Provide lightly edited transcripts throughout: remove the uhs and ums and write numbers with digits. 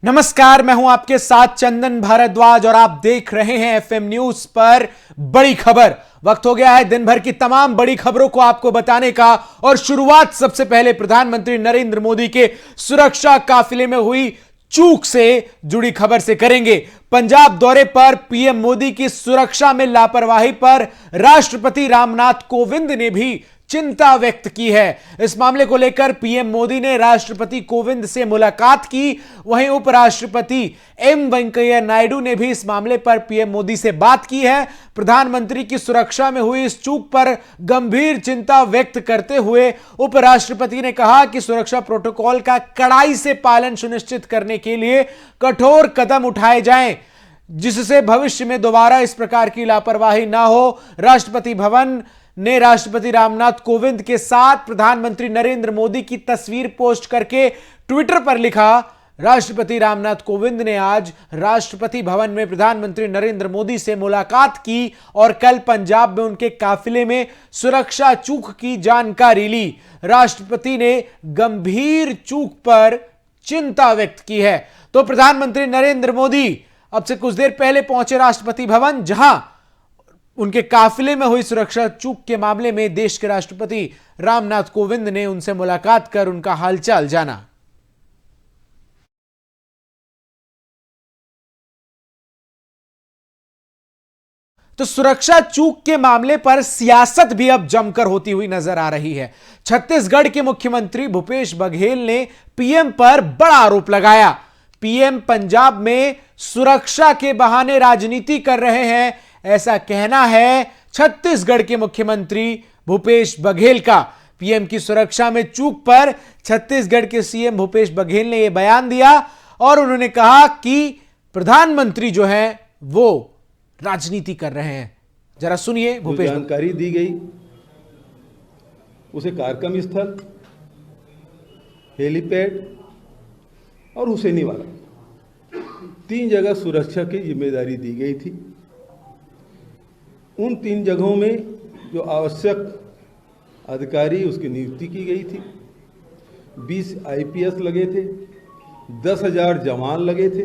नमस्कार, मैं हूं आपके साथ चंदन भारद्वाज और आप देख रहे हैं एफएम न्यूज पर बड़ी खबर। वक्त हो गया है दिन भर की तमाम बड़ी खबरों को आपको बताने का और शुरुआत सबसे पहले प्रधानमंत्री नरेंद्र मोदी के सुरक्षा काफिले में हुई चूक से जुड़ी खबर से करेंगे। पंजाब दौरे पर पीएम मोदी की सुरक्षा में लापरवाही पर राष्ट्रपति रामनाथ कोविंद ने भी चिंता व्यक्त की है। इस मामले को लेकर पीएम मोदी ने राष्ट्रपति कोविंद से मुलाकात की। वहीं उपराष्ट्रपति एम वेंकैया नायडू ने भी इस मामले पर पीएम मोदी से बात की है। प्रधानमंत्री की सुरक्षा में हुई इस चूक पर गंभीर चिंता व्यक्त करते हुए उपराष्ट्रपति ने कहा कि सुरक्षा प्रोटोकॉल का कड़ाई से पालन सुनिश्चित करने के लिए कठोर कदम उठाए जाएं, जिससे भविष्य में दोबारा इस प्रकार की लापरवाही ना हो। राष्ट्रपति भवन ने राष्ट्रपति रामनाथ कोविंद के साथ प्रधानमंत्री नरेंद्र मोदी की तस्वीर पोस्ट करके ट्विटर पर लिखा, राष्ट्रपति रामनाथ कोविंद ने आज राष्ट्रपति भवन में प्रधानमंत्री नरेंद्र मोदी से मुलाकात की और कल पंजाब में उनके काफिले में सुरक्षा चूक की जानकारी ली। राष्ट्रपति ने गंभीर चूक पर चिंता व्यक्त की है। तो प्रधानमंत्री नरेंद्र मोदी अब से कुछ देर पहले पहुंचे राष्ट्रपति भवन, जहां उनके काफिले में हुई सुरक्षा चूक के मामले में देश के राष्ट्रपति रामनाथ कोविंद ने उनसे मुलाकात कर उनका हालचाल जाना। तो सुरक्षा चूक के मामले पर सियासत भी अब जमकर होती हुई नजर आ रही है। छत्तीसगढ़ के मुख्यमंत्री भूपेश बघेल ने पीएम पर बड़ा आरोप लगाया। पीएम पंजाब में सुरक्षा के बहाने राजनीति कर रहे हैं, ऐसा कहना है छत्तीसगढ़ के मुख्यमंत्री भूपेश बघेल का। पीएम की सुरक्षा में चूक पर छत्तीसगढ़ के सीएम भूपेश बघेल ने यह बयान दिया और उन्होंने कहा कि प्रधानमंत्री जो है वो राजनीति कर रहे हैं। जरा सुनिए भूपेश। जानकारी दी गई उसे कार्यक्रम स्थल, हेलीपैड और हुसैनीवाला 3 जगह सुरक्षा की जिम्मेदारी दी गई थी। उन 3 जगहों में जो आवश्यक अधिकारी उसकी नियुक्ति की गई थी। 20 आईपीएस लगे थे, 10,000 जवान लगे थे।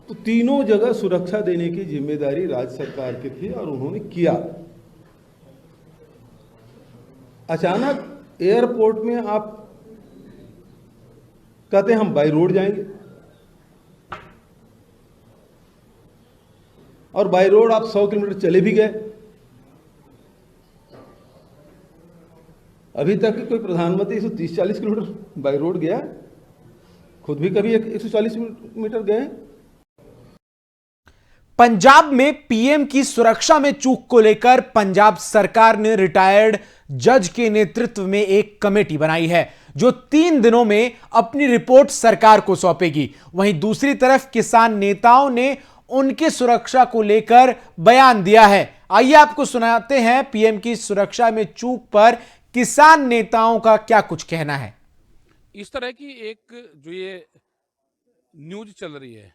तो तीनों जगह सुरक्षा देने की जिम्मेदारी राज्य सरकार की थी और उन्होंने किया। अचानक एयरपोर्ट में आप कहते हैं हम बाई रोड जाएंगे और बाई रोड आप 100 किलोमीटर चले भी गए। अभी तक कोई प्रधानमंत्री 130-40 किलोमीटर बाई रोड गया? खुद भी कभी 140 किलोमीटर गए? पंजाब में पीएम की सुरक्षा में चूक को लेकर पंजाब सरकार ने रिटायर्ड जज के नेतृत्व में एक कमेटी बनाई है, जो 3 दिनों में अपनी रिपोर्ट सरकार को सौंपेगी। वहीं दूसरी तरफ किसान नेताओं ने उनकी सुरक्षा को लेकर बयान दिया है। आइए आपको सुनाते हैं पीएम की सुरक्षा में चूक पर किसान नेताओं का क्या कुछ कहना है। इस तरह की एक जो ये न्यूज चल रही है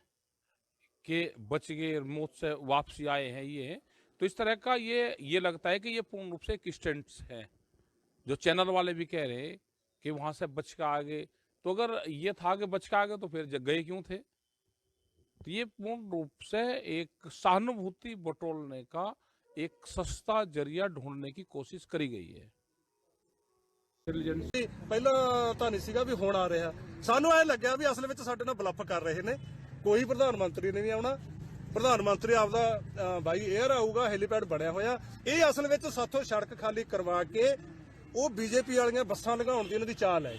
कि बच गए, मौत से वापसी आए हैं, ये तो इस तरह का ये लगता है कि ये पूर्ण रूप से एक स्टंट है। जो चैनल वाले भी कह रहे हैं कि वहां से बच के आ गए, तो अगर ये था कि बच के आ गए तो फिर गए क्यों थे? तो ये पूर्ण रूप से एक सहानुभूति बटोरने का एक सस्ता जरिया ढूंढने की कोशिश करी गई है। ਪਹਿਲਾਂ ਤਾਂ ਨਹੀਂ ਸੀਗਾ ਵੀ ਹੁਣ ਆ ਰਿਹਾ। ਸਾਨੂੰ ਐ ਲੱਗਿਆ ਵੀ ਅਸਲ ਵਿੱਚ ਸਾਡੇ ਨਾਲ ਬਲੱਫ ਕਰ ਰਹੇ ਨੇ। ਕੋਈ ਪ੍ਰਧਾਨ ਮੰਤਰੀ ਨੇ ਨਹੀਂ ਆਉਣਾ। ਪ੍ਰਧਾਨ ਮੰਤਰੀ ਆਪਦਾ ਬਾਈ 에ਅਰ ਆਊਗਾ, ਹੈਲੀਪੈਡ ਬਣਿਆ ਹੋਇਆ। ਇਹ ਅਸਲ ਵਿੱਚ ਸਾਥੋਂ ਸੜਕ ਖਾਲੀ ਕਰਵਾ ਕੇ ਉਹ ਬੀਜੇਪੀ ਵਾਲੀਆਂ ਬੱਸਾਂ ਲਗਾਉਣ ਦੀ ਇਹਨਾਂ ਦੀ ਚਾਲ ਹੈ।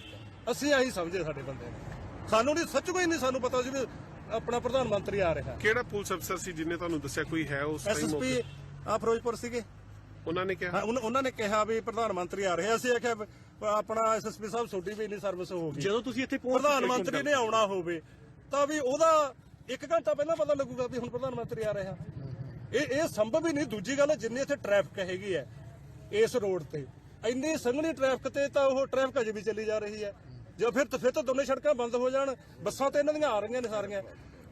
ਅਸੀਂ ਆਹੀ ਸਮਝੇ ਸਾਡੇ ਬੰਦੇ ਨੇ। ਸਾਨੂੰ ਨਹੀਂ, ਸੱਚ ਕੋਈ ਨਹੀਂ ਸਾਨੂੰ ਪਤਾ ਸੀ ਵੀ ਆਪਣਾ ਪ੍ਰਧਾਨ ਮੰਤਰੀ ਆ ਰਿਹਾ। ਕਿਹੜਾ ਪੁਲਿਸ ਅਫਸਰ ਸੀ ਜਿਨੇ ਤੁਹਾਨੂੰ ਦੱਸਿਆ ਕੋਈ ਹੈ ਉਸ ਟਾਈਮ? ਐਸਐਸਪੀ ਫਿਰੋਜ਼ਪੁਰ ਸੀਗੇ। ਉਹਨਾਂ ਨੇ ਕਿਹਾ ਉਹਨਾਂ ਨੇ ਕਿਹਾ ਵੀ ਪ੍ਰਧਾਨ ਮੰਤਰੀ ਆ ਰਹੇ। ਅਸੀਂ ਆਖਿਆ ਆਪਣਾ ਐਸਐਸਪੀ ਸਾਹਿਬ ਤੁਹਾਡੀ ਵੀ ਇੰਨੀ ਸਰਵਿਸ ਹੋਊਗੀ। ਜਦੋਂ ਤੁਸੀਂ ਇੱਥੇ ਪ੍ਰਧਾਨ ਮੰਤਰੀ ਨੇ ਆਉਣਾ ਹੋਵੇ ਤਾਂ ਵੀ ਉਹਦਾ 1 ਘੰਟਾ ਪਹਿਲਾਂ ਪਤਾ ਲੱਗੂਗਾ ਵੀ ਹੁਣ ਪ੍ਰਧਾਨ ਮੰਤਰੀ ਆ ਰਿਹਾ। ਇਹ ਸੰਭਵ ਹੀ ਨਹੀਂ। ਦੂਜੀ ਗੱਲ, ਜਿੰਨੀ ਇੱਥੇ ਟ੍ਰੈਫਿਕ ਹੈਗੀ ਹੈ ਇਸ ਰੋਡ ਤੇ, ਇੰਨੀ ਸੰਘਣੀ ਟ੍ਰੈਫਿਕ ਤੇ ਤਾਂ ਉਹ ਟ੍ਰੈਫਿਕ ਅਜੇ ਵੀ ਚੱਲੀ ਜਾ ਰਹੀ ਹੈ। ਜੇ ਫਿਰ ਤਾਂ ਦੋਨੇ ਸੜਕਾਂ ਬੰਦ ਹੋ ਜਾਣ, ਬੱਸਾਂ ਤੇ ਇਹਨਾਂ ਦੀਆਂ ਆ ਰਹੀਆਂ ਨੇ ਸਾਰੀਆਂ।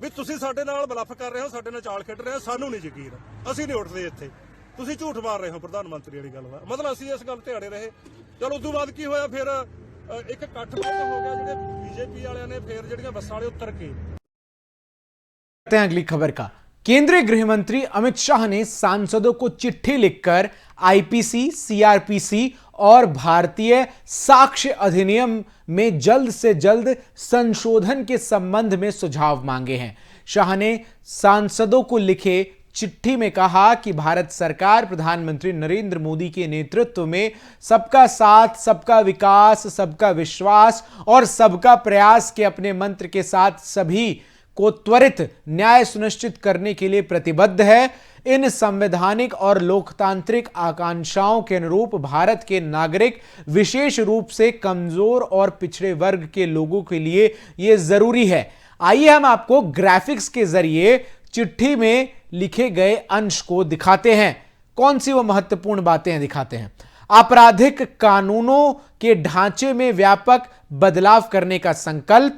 ਵੀ ਤੁਸੀਂ ਸਾਡੇ ਨਾਲ ਬਲੱਫ ਕਰ ਰਹੇ ਹੋ, ਸਾਡੇ ਨਾਲ ਚਾਲ ਖੇਡ ਰਹੇ ਹੋ, ਸਾਨੂੰ ਨਹੀਂ ਯਕੀਨ। ਅਸੀਂ ਨਹੀਂ ਉੱਠਦੇ ਇੱਥੇ। ਤੁਸੀਂ ਝੂਠ ਮਾਰ ਰਹੇ ਹੋ ਪ੍ਰਧਾਨ ਮੰਤਰੀ ਵਾਲੀ ਗੱਲ ਦਾ। ਮਤਲਬ ਅਸੀਂ ਇਸ ਗੱਲ ਤੇ ਅੜੇ ਰਹੇ। ਚਲੋ ਉਦੋਂ ਬਾਅਦ ਕੀ ਹੋਇਆ, ਫਿਰ ਇੱਕ ਇਕੱਠ ਵਿੱਚ ਹੋ ਗਿਆ ਜਿਹੜੇ ਬੀਜੇਪੀ ਵਾਲਿਆਂ ਨੇ ਫੇਰ ਜਿਹੜੀਆਂ ਬੱਸਾਂ ਵਾਲੇ ਉਤਰ ਕੇ। करते हैं अगली खबर का। केंद्रीय गृह मंत्री अमित शाह ने सांसदों को चिट्ठी लिखकर आईपीसी, सीआरपीसी और भारतीय साक्ष्य अधिनियम में जल्द से जल्द संशोधन के संबंध में सुझाव मांगे हैं। शाह ने सांसदों को लिखे चिट्ठी में कहा कि भारत सरकार प्रधानमंत्री नरेंद्र मोदी के नेतृत्व में सबका साथ, सबका विकास, सबका विश्वास और सबका प्रयास के अपने मंत्र के साथ सभी को त्वरित न्याय सुनिश्चित करने के लिए प्रतिबद्ध है। इन संवैधानिक और लोकतांत्रिक आकांक्षाओं के अनुरूप भारत के नागरिक, विशेष रूप से कमजोर और पिछड़े वर्ग के लोगों के लिए यह जरूरी है। आइए हम आपको ग्राफिक्स के जरिए चिट्ठी में लिखे गए अंश को दिखाते हैं। कौन सी वो महत्वपूर्ण बातें हैं, दिखाते हैं। आपराधिक कानूनों के ढांचे में व्यापक बदलाव करने का संकल्प,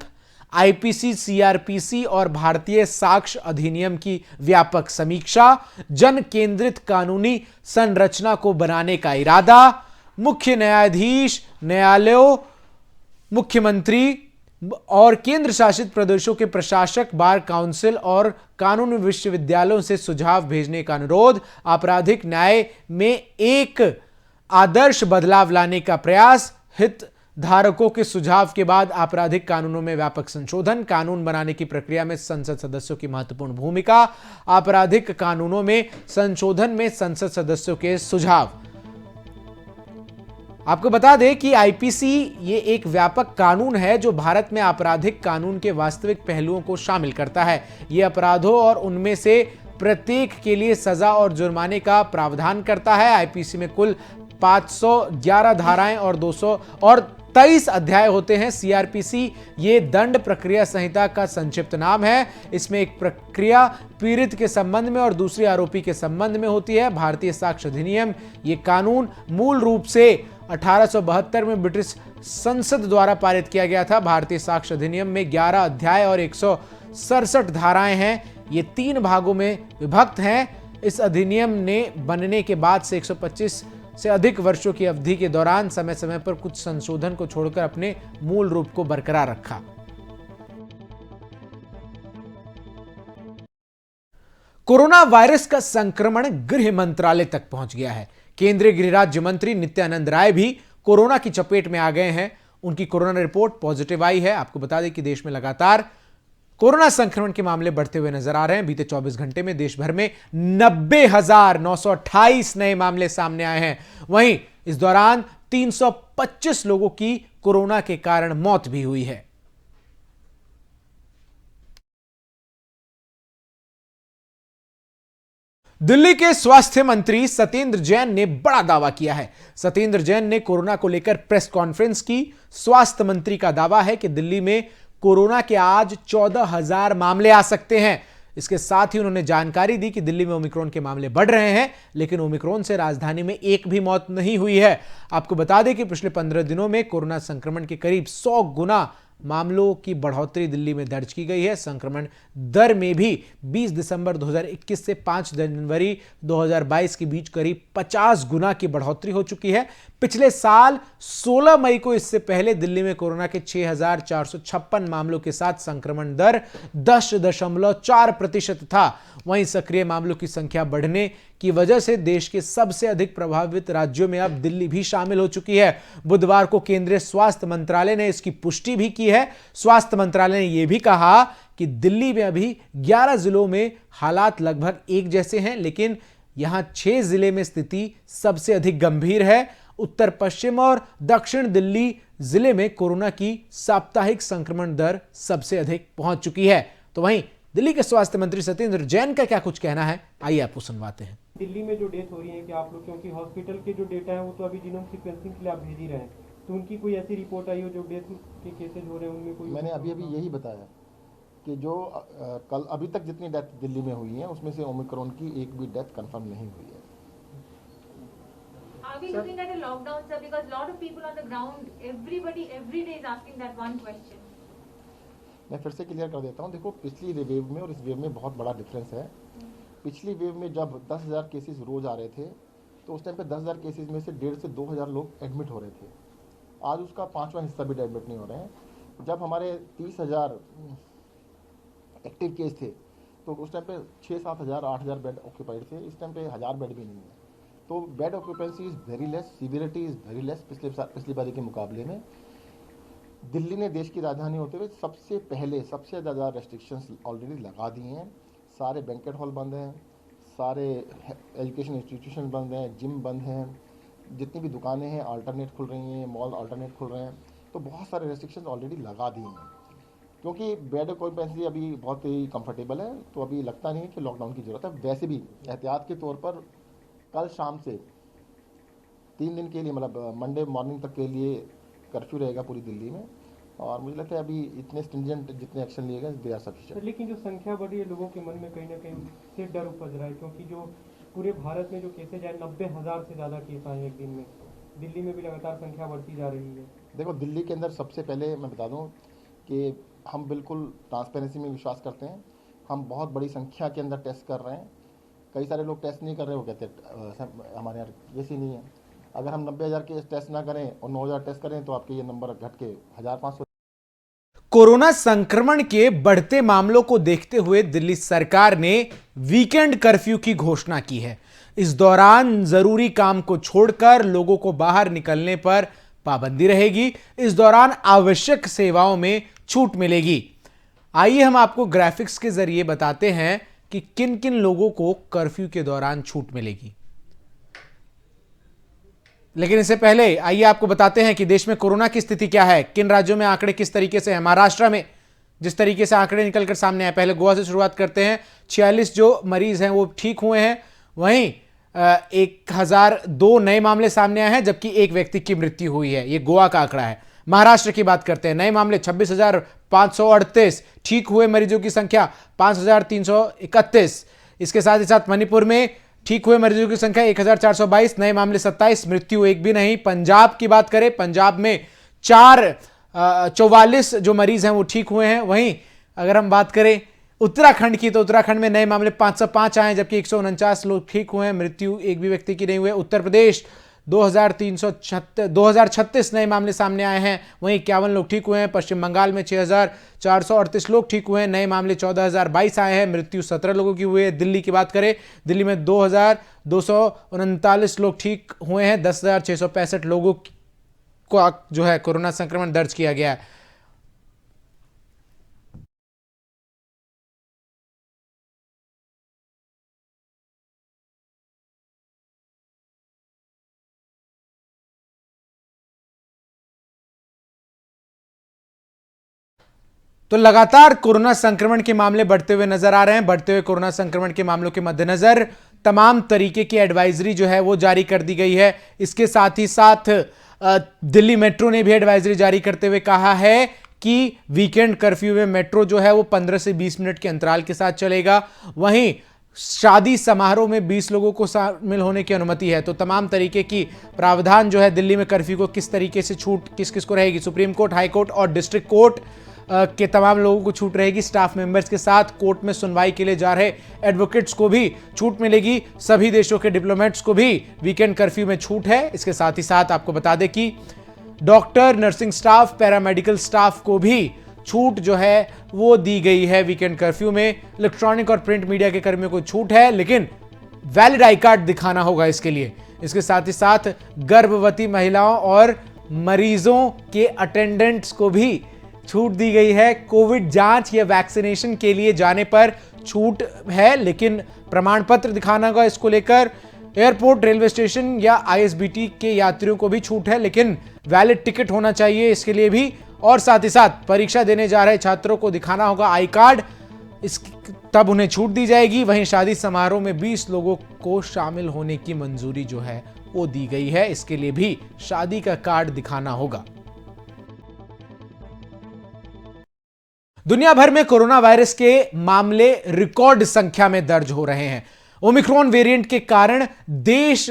आईपीसी, सीआरपीसी और भारतीय साक्ष्य अधिनियम की व्यापक समीक्षा, जन केंद्रित कानूनी संरचना को बनाने का इरादा, मुख्य न्यायाधीश, न्यायालयों, मुख्यमंत्री और केंद्र शासित प्रदेशों के प्रशासक, बार काउंसिल और कानून विश्वविद्यालयों से सुझाव भेजने का अनुरोध, आपराधिक न्याय में एक आदर्श बदलाव लाने का प्रयास, हित धारकों के सुझाव के बाद आपराधिक कानूनों में व्यापक संशोधन, कानून बनाने की प्रक्रिया में संसद सदस्यों की महत्वपूर्ण भूमिका, आपराधिक कानूनों में संशोधन में संसद सदस्यों के सुझाव। आपको बता दें कि आईपीसी ये एक व्यापक कानून है जो भारत में आपराधिक कानून के वास्तविक पहलुओं को शामिल करता है। यह अपराधों और उनमें से प्रत्येक के लिए सजा और जुर्माने का प्रावधान करता है। आईपीसी में कुल 511 धाराएं और 223 अध्याय होते हैं। सीआरपीसी ये दंड प्रक्रिया संहिता का संक्षिप्त नाम है। इसमें एक प्रक्रिया पीड़ित के संबंध में और दूसरी आरोपी के संबंध में होती है। भारतीय साक्ष्य अधिनियम ये कानून मूल रूप से 1872 में ब्रिटिश संसद द्वारा पारित किया गया था। भारतीय साक्ष्य अधिनियम में 11 अध्याय और 167 धाराएं हैं। ये 3 भागों में विभक्त हैं। इस अधिनियम ने बनने के बाद से 125 से अधिक वर्षों की अवधि के दौरान समय समय पर कुछ संशोधन को छोड़कर अपने मूल रूप को बरकरार रखा। कोरोना वायरस का संक्रमण गृह मंत्रालय तक पहुंच गया है। केंद्रीय गृह राज्य मंत्री नित्यानंद राय भी कोरोना की चपेट में आ गए हैं। उनकी कोरोना रिपोर्ट पॉजिटिव आई है। आपको बता दें कि देश में लगातार कोरोना संक्रमण के मामले बढ़ते हुए नजर आ रहे हैं। बीते 24 घंटे में देश भर में 90,928 नए मामले सामने आए हैं। वहीं इस दौरान 325 लोगों की कोरोना के कारण मौत भी हुई है। दिल्ली के स्वास्थ्य मंत्री सत्येंद्र जैन ने बड़ा दावा किया है। सत्येंद्र जैन ने कोरोना को लेकर प्रेस कॉन्फ्रेंस की। स्वास्थ्य मंत्री का दावा है कि दिल्ली में कोरोना के आज 14,000 मामले आ सकते हैं। इसके साथ ही उन्होंने जानकारी दी कि दिल्ली में ओमिक्रॉन के मामले बढ़ रहे हैं, लेकिन ओमिक्रॉन से राजधानी में एक भी मौत नहीं हुई है। आपको बता दें कि पिछले 15 दिनों में कोरोना संक्रमण के करीब 100 गुना मामलों की बढ़ोतरी दिल्ली में दर्ज की गई है। संक्रमण दर में भी 20 दिसंबर 2021 से 5 जनवरी 2022 के बीच करीब 50 गुना की बढ़ोतरी हो चुकी है। पिछले साल 16 मई को इससे पहले दिल्ली में कोरोना के 6,456 मामलों के साथ संक्रमण दर 10.4% था। वहीं सक्रिय मामलों की संख्या बढ़ने की वजह से देश के सबसे अधिक प्रभावित राज्यों में अब दिल्ली भी शामिल हो चुकी है। बुधवार को केंद्रीय स्वास्थ्य मंत्रालय ने इसकी पुष्टि भी की है। स्वास्थ्य मंत्रालय ने यह भी कहा कि दिल्ली में अभी 11 जिलों में हालात लगभग एक जैसे हैं, लेकिन यहां 6 जिले में स्थिति सबसे अधिक गंभीर है। उत्तर पश्चिम और दक्षिण दिल्ली जिले में कोरोना की साप्ताहिक संक्रमण दर सबसे अधिक पहुंच चुकी है। तो वहीं दिल्ली के स्वास्थ्य मंत्री सत्येंद्र जैन का क्या कुछ कहना है, आइए आपको सुनवाते हैं। दिल्ली में जो डेथ हो रही है कि आप लोग, क्योंकि हॉस्पिटल के जो डेटा है वो तो अभी जीनोम सीक्वेंसिंग के लिए आप भेज ही रहे हैं, तो उनकी कोई ऐसी रिपोर्ट आई हो जो डेथ के केसेज हो रहे हैं उनमें कोई? मैंने अभी यही बताया कि जो कल अभी तक जितनी डेथ दिल्ली में हुई है उसमें से ओमिक्रॉन की एक भी डेथ कंफर्म नहीं हुई है। Are we looking at a lockdown, sir? Because a lot of people on the ground, everybody every day is asking that one question. मैं फिर से क्लियर कर देता हूँ। देखो, पिछली वेव में और इस वेव में बहुत बड़ा डिफरेंस है। पिछली वेव में जब 10,000 केसेस रोज आ रहे थे तो उस टाइम पे 10,000 केसेस में से 1,500 से 2,000 लोग एडमिट हो रहे थे। आज उसका 5वां हिस्सा भी एडमिट नहीं हो रहे हैं। जब हमारे 30,000 एक्टिव केस थे तो उस टाइम पे 6-7 हज़ार 8,000 बेड ऑक्यूपाइड थे, इस टाइम पे 1,000 बेड भी नहीं है। तो bed occupancy is very less, severity is very less पिछली बारी के मुकाबले में। दिल्ली ने देश की राजधानी होते हुए सबसे पहले सबसे ज़्यादा रेस्ट्रिक्शंस ऑलरेडी लगा दी हैं। सारे बैंकेट हॉल बंद हैं, सारे एजुकेशन इंस्टीट्यूशन बंद हैं, जिम बंद हैं, जितनी भी दुकानें हैं अल्टरनेट खुल रही हैं, मॉल अल्टरनेट खुल रहे हैं। तो बहुत सारे रेस्ट्रिक्शंस ऑलरेडी लगा दिए हैं क्योंकि बेड ऑक्यूपेंसी अभी बहुत ही कंफर्टेबल है। तो अभी लगता नहीं है कि लॉकडाउन की ज़रूरत है। वैसे भी एहतियात के तौर पर कल शाम से 3 दिन के लिए, मतलब मंडे मॉर्निंग तक के लिए कर्फ्यू रहेगा पूरी दिल्ली में। और मुझे लगता है अभी इतने स्ट्रिंजेंट जितने एक्शन लिए गए दे आर सफिशिएंट। लेकिन जो संख्या बढ़ रही है, लोगों के मन में कहीं ना कहीं से डर उपज रहा है, क्योंकि जो पूरे भारत में जो केसेज आए 90,000 से ज़्यादा केस आए एक दिन में। दिल्ली में भी लगातार संख्या बढ़ती जा रही है। देखो, दिल्ली के अंदर सबसे पहले मैं बता दूं कि हम बिल्कुल ट्रांसपेरेंसी में विश्वास करते हैं। हम बहुत बड़ी संख्या के अंदर टेस्ट कर रहे हैं। कई सारे लोग टेस्ट नहीं कर रहे, वो कहते हैं हमारे यहाँ केस ही नहीं है। अगर हम 90,000 केस टेस्ट ना करें और 9,000 टेस्ट करें तो आपके ये नंबर घट के 1,500। कोरोना संक्रमण के बढ़ते मामलों को देखते हुए दिल्ली सरकार ने वीकेंड कर्फ्यू की घोषणा की है। इस दौरान जरूरी काम को छोड़कर लोगों को बाहर निकलने पर पाबंदी रहेगी। इस दौरान आवश्यक सेवाओं में छूट मिलेगी। आइए हम आपको ग्राफिक्स के जरिए बताते हैं कि किन किन लोगों को कर्फ्यू के दौरान छूट मिलेगी। लेकिन इससे पहले आइए आपको बताते हैं कि देश में कोरोना की स्थिति क्या है, किन राज्यों में आंकड़े किस तरीके से हैं। महाराष्ट्र में जिस तरीके से आंकड़े निकलकर सामने आए, पहले गोवा से शुरुआत करते हैं। 46 जो मरीज हैं वो ठीक हुए हैं। वहीं 1002 नए मामले सामने आए हैं, जबकि एक व्यक्ति की मृत्यु हुई है। यह गोवा का आंकड़ा है। महाराष्ट्र की बात करते हैं, नए मामले 26,538, ठीक हुए मरीजों की संख्या 5,331। इसके साथ ही साथ मणिपुर में ठीक हुए मरीजों की संख्या 1,422, नए मामले 27, मृत्यु एक भी नहीं। पंजाब की बात करें, पंजाब में 44 जो मरीज हैं वो ठीक हुए हैं। वहीं अगर हम बात करें उत्तराखंड की, तो उत्तराखंड में नए मामले 505 आए, जबकि 149 लोग ठीक हुए हैं, मृत्यु एक भी व्यक्ति की नहीं हुई। उत्तर प्रदेश 2,036 नए मामले सामने आए हैं, वहीं 51 लोग ठीक हुए हैं। पश्चिम बंगाल में 6,438 लोग ठीक हुए हैं, नए मामले 14,022 आए हैं, मृत्यु 17 लोगों की हुई है। दिल्ली की बात करें, दिल्ली में 2,239 लोग ठीक हुए हैं, 10,665 लोगों को जो है कोरोना संक्रमण दर्ज किया गया है। तो लगातार कोरोना संक्रमण के मामले बढ़ते हुए नजर आ रहे हैं। बढ़ते हुए कोरोना संक्रमण के मामलों के मद्देनजर तमाम तरीके की एडवाइजरी जो है वो जारी कर दी गई है। इसके साथ ही साथ दिल्ली मेट्रो ने भी एडवाइजरी जारी करते हुए कहा है कि वीकेंड कर्फ्यू में मेट्रो जो है वो 15 से 20 मिनट के अंतराल के साथ चलेगा। वहीं शादी समारोह में 20 लोगों को शामिल होने की अनुमति है। तो तमाम तरीके की प्रावधान जो है दिल्ली में कर्फ्यू को किस तरीके से छूट किस किस को रहेगी, सुप्रीम कोर्ट, हाई कोर्ट और डिस्ट्रिक्ट कोर्ट के तमाम लोगों को छूट रहेगी। स्टाफ मेंबर्स के साथ कोर्ट में सुनवाई के लिए जा रहे एडवोकेट्स को भी छूट मिलेगी। सभी देशों के डिप्लोमेट्स को भी वीकेंड कर्फ्यू में छूट है। इसके साथ ही साथ आपको बता दें कि doctor, nursing staff, paramedical staff को भी छूट जो है वो दी गई है वीकेंड कर्फ्यू में। इलेक्ट्रॉनिक और प्रिंट मीडिया के कर्मियों को छूट है, लेकिन वैलिड आई कार्ड दिखाना होगा इसके लिए। इसके साथ ही साथ गर्भवती महिलाओं और मरीजों के अटेंडेंट्स को भी छूट दी गई है। कोविड जांच या वैक्सीनेशन के लिए जाने पर छूट है, लेकिन प्रमाण पत्र दिखाना होगा। इसको लेकर एयरपोर्ट, रेलवे स्टेशन या आईएसबीटी के यात्रियों को भी छूट है, लेकिन वैलिड टिकट होना चाहिए इसके लिए भी। और साथ ही साथ परीक्षा देने जा रहे छात्रों को दिखाना होगा आई कार्ड, तब उन्हें छूट दी जाएगी। वहीं शादी समारोह में 20 लोगों को शामिल होने की मंजूरी जो है वो दी गई है। इसके लिए भी शादी का कार्ड दिखाना होगा। दुनिया भर में कोरोना वायरस के मामले रिकॉर्ड संख्या में दर्ज हो रहे हैं। ओमिक्रॉन वेरिएंट के कारण देश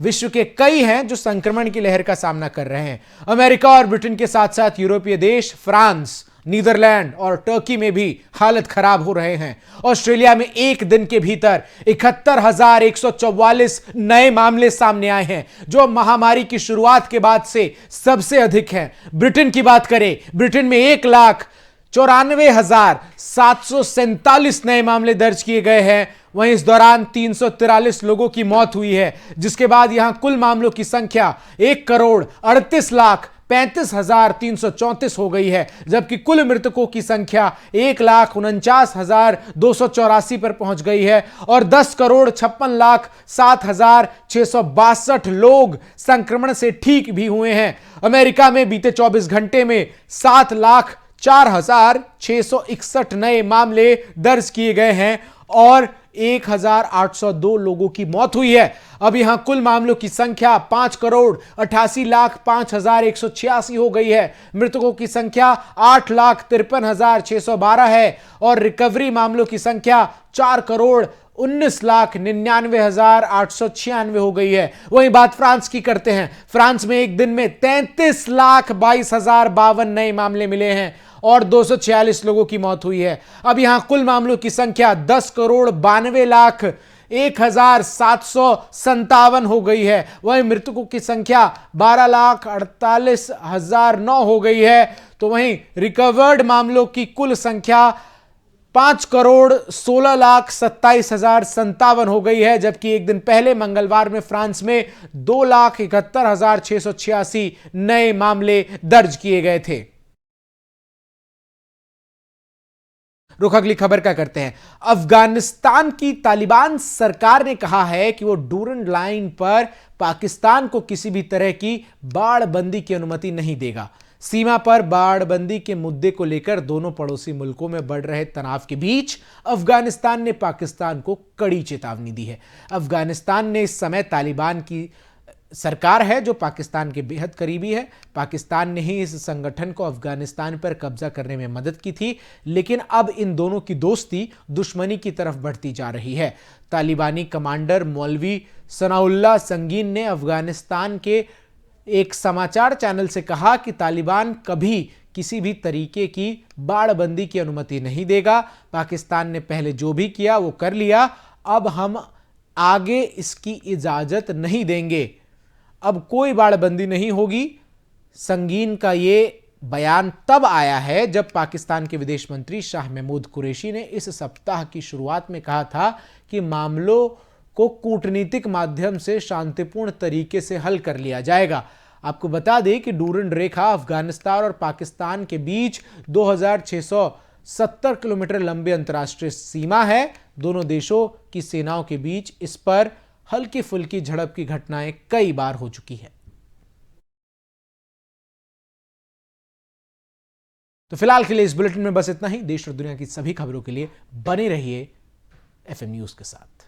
विश्व के कई हैं जो संक्रमण की लहर का सामना कर रहे हैं। अमेरिका और ब्रिटेन के साथ साथ यूरोपीय देश, फ्रांस नीदरलैंड और टर्की में भी हालत खराब हो रहे हैं। ऑस्ट्रेलिया में एक दिन के भीतर 71,144 नए मामले सामने आए हैं, जो महामारी की शुरुआत के बाद से सबसे अधिक हैं। ब्रिटेन की बात करें, ब्रिटेन में 1,94,747 नए मामले दर्ज किए गए हैं। वहीं इस दौरान 343 लोगों की मौत हुई है, जिसके बाद यहां कुल मामलों की संख्या 1,38,35,334 हो गई है, जबकि कुल मृतकों की संख्या 1,49,284 पर पहुंच गई है और 10,56,07,662 लोग संक्रमण से ठीक भी हुए हैं। अमेरिका में बीते 24 घंटे में 7,04,661 नए मामले दर्ज किए गए हैं और 1,802 लोगों की मौत हुई है। अब यहां कुल मामलों की संख्या 5,88,05,186 हो गई है। मृतकों की संख्या 8,53,612 है और रिकवरी मामलों की संख्या 4,19,99,896 हो गई है। वहीं बात फ्रांस की करते हैं। फ्रांस में एक दिन में 33,22,052 नए मामले मिले हैं और 246 लोगों की मौत हुई है। अब यहां कुल मामलों की संख्या 10,92,01,757 हो गई है। वहीं मृतकों की संख्या 12,48,009 हो गई है। तो वहीं रिकवर्ड मामलों की कुल संख्या 5,16,27,057 हो गई है, जबकि एक दिन पहले मंगलवार में फ्रांस में 2,71,686 नए मामले दर्ज किए गए थे। रुख अगली खबर का करते हैं। अफगानिस्तान की तालिबान सरकार ने कहा है कि वो डूरन लाइन पर पाकिस्तान को किसी भी तरह की बाड़बंदी की अनुमति नहीं देगा। सीमा पर बाड़बंदी के मुद्दे को लेकर दोनों पड़ोसी मुल्कों में बढ़ रहे तनाव के बीच अफगानिस्तान ने पाकिस्तान को कड़ी चेतावनी दी है। अफगानिस्तान ने इस समय तालिबान की सरकार है जो पाकिस्तान के बेहद करीबी है। पाकिस्तान ने ही इस संगठन को अफगानिस्तान पर कब्जा करने में मदद की थी, लेकिन अब इन दोनों की दोस्ती दुश्मनी की तरफ बढ़ती जा रही है। तालिबानी कमांडर मौलवी सनाउल्लाह संगीन ने अफगानिस्तान के एक समाचार चैनल से कहा कि तालिबान कभी किसी भी तरीके की बाड़बंदी की अनुमति नहीं देगा। पाकिस्तान ने पहले जो भी किया वो कर लिया, अब हम आगे इसकी इजाजत नहीं देंगे। अब कोई बाड़बंदी नहीं होगी। संगीन का ये बयान तब आया है जब पाकिस्तान के विदेश मंत्री शाह महमूद कुरैशी ने इस सप्ताह की शुरुआत में कहा था कि मामलों को कूटनीतिक माध्यम से शांतिपूर्ण तरीके से हल कर लिया जाएगा। आपको बता दें कि डूरन रेखा अफगानिस्तान और पाकिस्तान के बीच 2,670 किलोमीटर लंबे अंतर्राष्ट्रीय सीमा है। दोनों देशों की सेनाओं के बीच इस पर हल्की फुल्की झड़प की घटनाएं कई बार हो चुकी है। तो फिलहाल के लिए इस बुलेटिन में बस इतना ही। देश और दुनिया की सभी खबरों के लिए बने रहिए FM न्यूज के साथ।